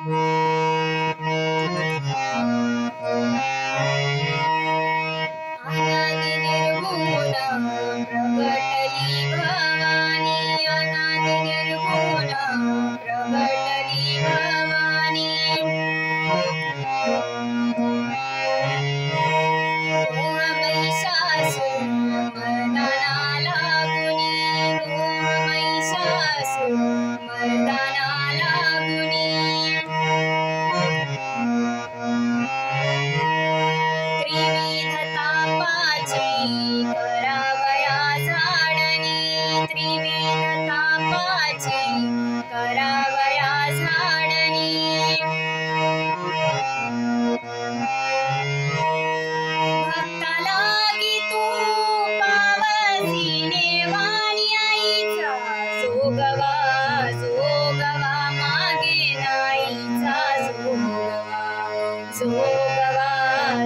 अनादि निर्गुण प्रगटली भवानी, अनादि निर्गुण प्रगटली भवानी। मोह महिषासुर मर्दना लागुनी, मोह महिषासुर मर्दना लागुनी। त्रिविध तापाची करावया झाडणी, त्रिविध तापाची करावया झाडणी। भक्ता लागी तू पावसीने वाणी, आईचा जोगवा जोगवा मागे नाईचा जोगवा, जोगवा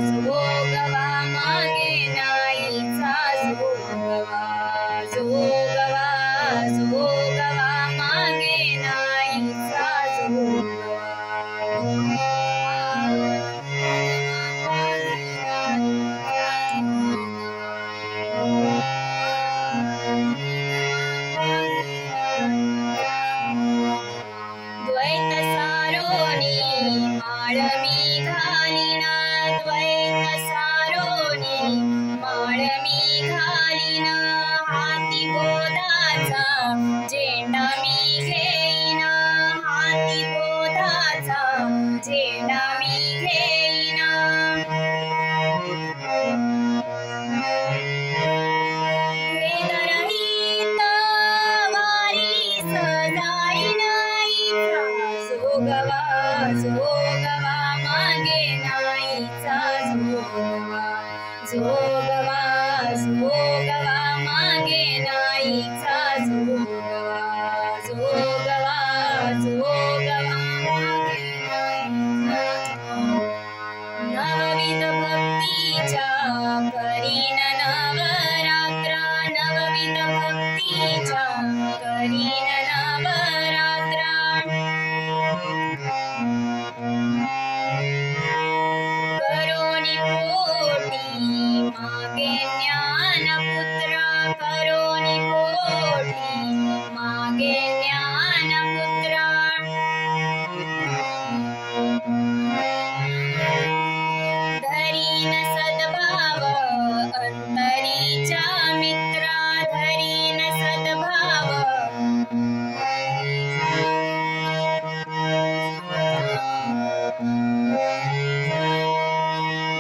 जोगवा मागे नाईचा जोगवा, जोगवा जोगवा मागे नाईचा द्वैत सारोनी माळ मी घालिना, द्वैत सारोनी माळ मी घालिना। हाती बोधाचा झेंडा मी घेईना, हाती बोधाचा झेंडा मी घेईना। भेदरहित वारी सजाईना, आईचा जोगवा जोगवा मागे नाईचा जोगवा, जोगवा जोगवा मागे नाईचा जोगवा, जोगवा जोगवा मागे नाईचा जोगवा। नवविध भक्तीच्या करीन नवरात्र, नवविध भक्तीच्या करीन नवरात्र। करोनी पोटी मागे ज्ञानपुत्र, करोनी पोटी मागे ज्ञानपुत्र। धरीन सद्भाव अंतरीचा मित्र, धरीन सद्भाव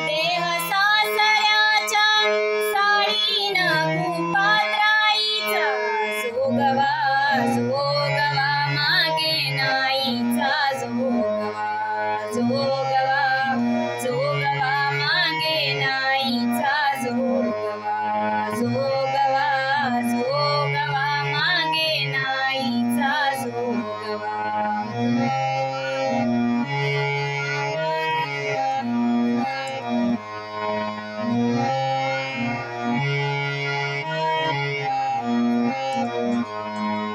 देह सासऱ्याच्या साळीन कुपात्राईचा जोगवा जोगवा मागे नाईचा जोगवा, जोगवा जोगवा मागे नाईचा जोगवा, जोगवा जोगवा मागे नाईचा जोगवा।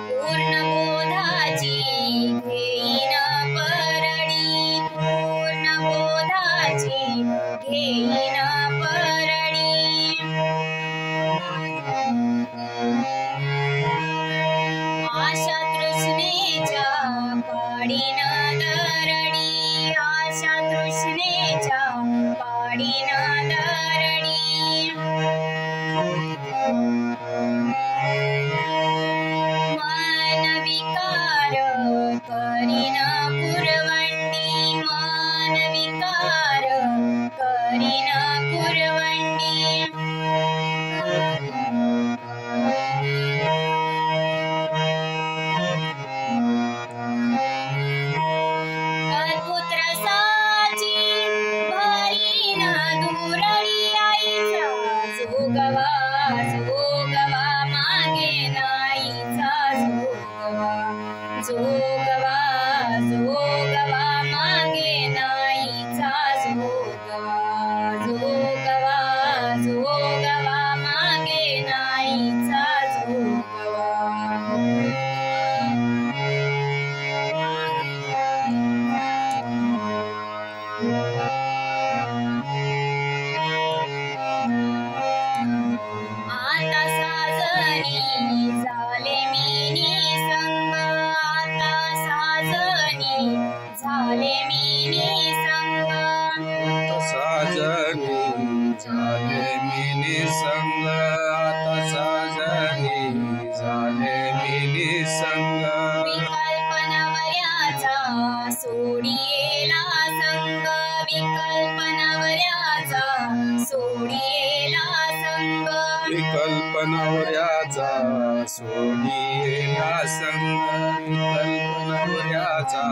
पूर्ण बोधाची घेईन परडी, पूर्ण बोधाची घेईन परडी। आशा तृष्णेच्या पाडीन दरडी, आशा तृष्णेच्या पाडीन दरडी। मन विकार करीन पुरवंडी, मन विकार करीन पुरवंडी। अद्भुत रसाची भरीन दुरडी, आईचा जोगवा जोगवा मागे नाईचा जोगवा, जोगवा जोगवा मागे नाईचा जोगवा, जोगवा झाले मी संग आता साजनी झाले मी निसंग आता साजनी झाले मी निसंग विकल्पनवऱ्याचा सोडियेला संग विकल्पनवऱ्याचा सोडियेला संग विकल्पनवऱ्याचा सोडियेला संग विकल्पनवऱ्याचा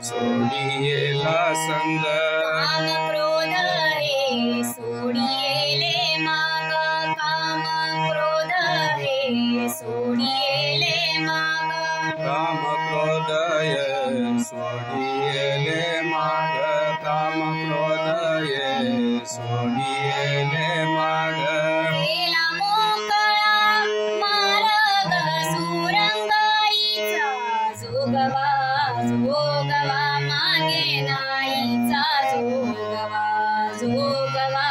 सोडियेला संग काम क्रोध हे सोडियेले माग काम क्रोध हे सोडियेले माग काम क्रोधय सोडियेले माग काम क्रोधय सोडियेले माग केला मोकळा मार्ग सुरंगाईचा जोगवा जोगवा मागे नाहीचा जोगवा जोगवा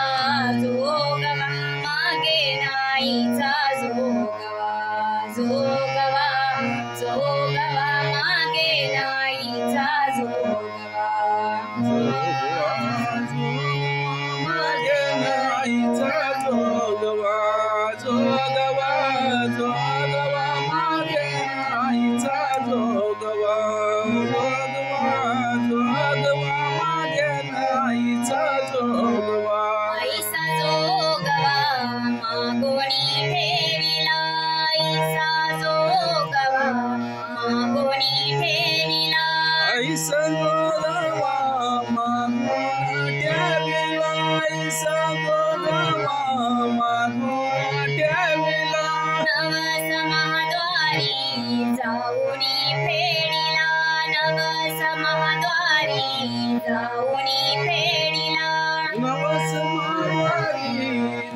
जोगवा मागे नाहीचा जोगवा जोगवा जोगवा मागे नाहीचा जोगवा मागे नाहीचा जोगवा जोगवा जोगवा मागे नाहीचा जोगवा जोगवा जोगवा मागे नाहीचा जोगवा ऐसा जोगवा मागोणी ठेविला ऐसा जोगवा मागोणी ठेविला ऐसा जोगवा मागून ठेविला ऐसा जोगवा मागून ठेविला नवस महाद्वारी जाऊनी फेडिला नवस महाद्वारी जाऊनी फेडिला नवस मारवारी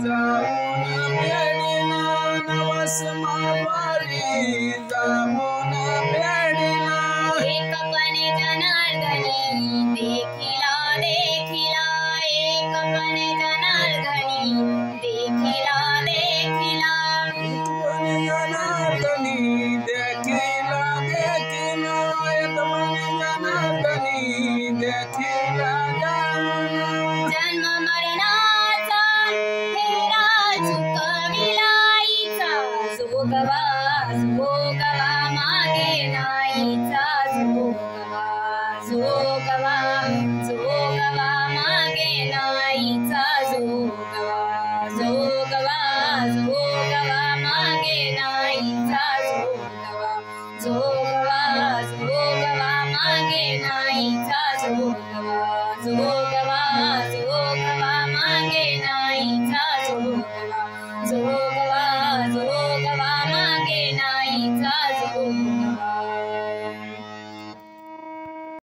जाऊन फेडिला नवस मारवारी जाऊन फेडिला एकपणे जनार्दनी देखिला देखिला एकपणे जनार्दनी देखिला देखिला जनार्दनी देखिला देखिला एकमने जनार्दनी देखिला जन्म मरणाचा फेरा चुकविलाईचा जोगवा जोगवा मागे नाहीचा जोगवा जोगवा जोगवा मागे नाहीचा जोगवा जोगवा जोगवा मागे नाहीचा जोगवा जोगवा जोगवा मागे नाहीचा जोगवा जोगवा जोगवा मागे नाहीचा जोगवा जोगवा